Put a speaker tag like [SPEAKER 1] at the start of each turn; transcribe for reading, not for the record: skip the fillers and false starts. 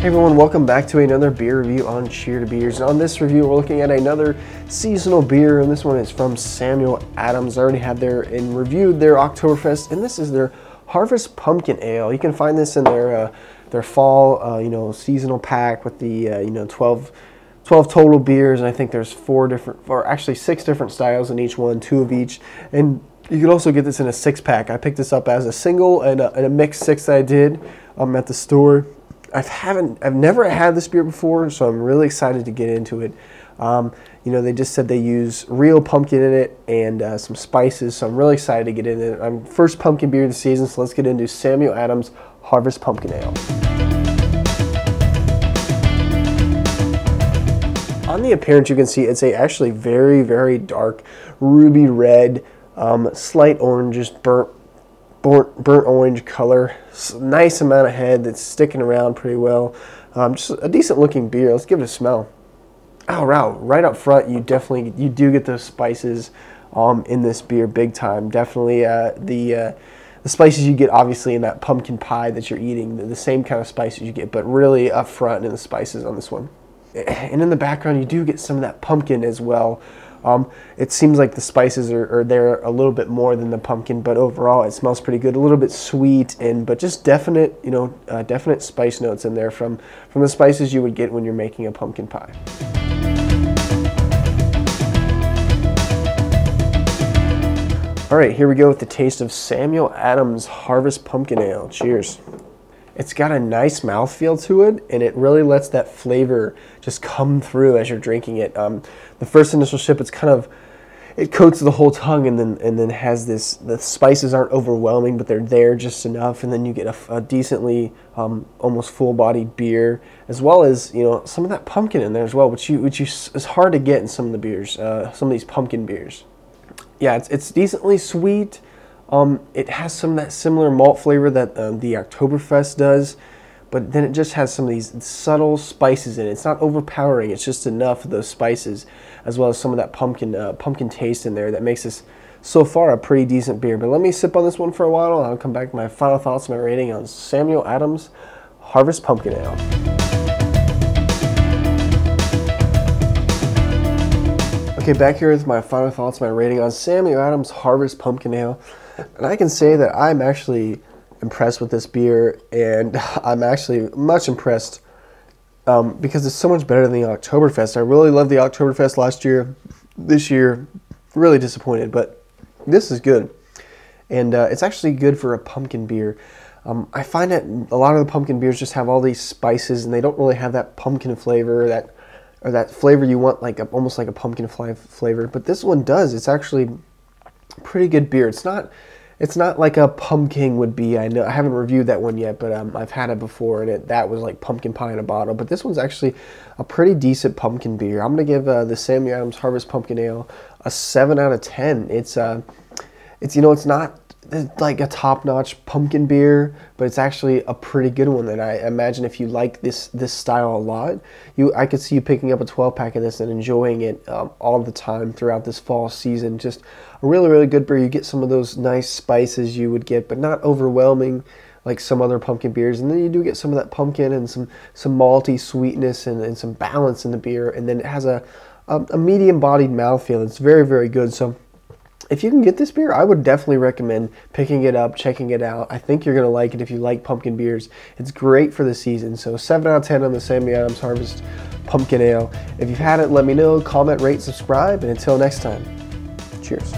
[SPEAKER 1] Hey everyone, welcome back to another beer review on Cheer to Beers. And on this review, we're looking at another seasonal beer, and this one is from Samuel Adams. I already had reviewed their Oktoberfest, and this is their Harvest Pumpkin Ale. You can find this in their fall, seasonal pack with the 12 total beers, and I think there's 6 different styles in each one, 2 of each, and you can also get this in a 6-pack. I picked this up as a single and a mixed 6 that I did at the store. I've never had this beer before, so I'm really excited to get into it. They just said they use real pumpkin in it and some spices, so I'm really excited to get into it. First pumpkin beer of the season, so let's get into Samuel Adams Harvest Pumpkin Ale. On the appearance, you can see it's actually very, very dark ruby red, slight orange, burnt orange color. Nice amount of head that's sticking around pretty well. Just a decent looking beer. Let's give it a smell. Oh wow! Right up front, you do get those spices in this beer big time. Definitely the spices you get obviously in that pumpkin pie that you're eating, the same kind of spices you get, but really up front in the spices on this one. And in the background, you do get some of that pumpkin as well. It seems like the spices are there a little bit more than the pumpkin, but overall it smells pretty good. A little bit sweet, but just definite spice notes in there from the spices you would get when you're making a pumpkin pie. All right, here we go with the taste of Samuel Adams Harvest Pumpkin Ale. Cheers. It's got a nice mouthfeel to it, and it really lets that flavor just come through as you're drinking it. The first initial sip, it coats the whole tongue, and then has this. The spices aren't overwhelming, but they're there just enough, and then you get a decently almost full-bodied beer, as well as some of that pumpkin in there as well, which is hard to get in some of the beers, some of these pumpkin beers. Yeah, it's decently sweet. It has some of that similar malt flavor that the Oktoberfest does, but then it just has some of these subtle spices in it. It's not overpowering. It's just enough of those spices, as well as some of that pumpkin taste in there that makes this so far a pretty decent beer. But let me sip on this one for a while, and I'll come back with my final thoughts and my rating on Samuel Adams Harvest Pumpkin Ale. Okay, back here with my final thoughts, my rating on Samuel Adams Harvest Pumpkin Ale. And I can say that I'm actually impressed with this beer, and I'm actually much impressed because it's so much better than the Oktoberfest. I really loved the Oktoberfest last year. This year, really disappointed, but this is good. And it's actually good for a pumpkin beer. I find that a lot of the pumpkin beers just have all these spices, and they don't really have that pumpkin flavor, or that flavor you want, almost like a pumpkin flavor. But this one does. It's actually pretty good beer. It's not like a pumpkin would be. I know I haven't reviewed that one yet, but I've had it before, and that was like pumpkin pie in a bottle. But this one's actually a pretty decent pumpkin beer. I'm gonna give the Samuel Adams Harvest Pumpkin Ale a 7 out of 10. It's not like a top-notch pumpkin beer, but it's actually a pretty good one. And I imagine if you like this style a lot, I could see you picking up a 12-pack of this and enjoying it all the time throughout this fall season. Just a really, really good beer. You get some of those nice spices you would get, but not overwhelming like some other pumpkin beers. And then you do get some of that pumpkin and some malty sweetness and some balance in the beer. And then it has a medium-bodied mouthfeel. It's very, very good. So if you can get this beer, I would definitely recommend picking it up, checking it out. I think you're going to like it if you like pumpkin beers. It's great for the season. So 7 out of 10 on the Samuel Adams Harvest Pumpkin Ale. If you've had it, let me know. Comment, rate, subscribe, and until next time, cheers.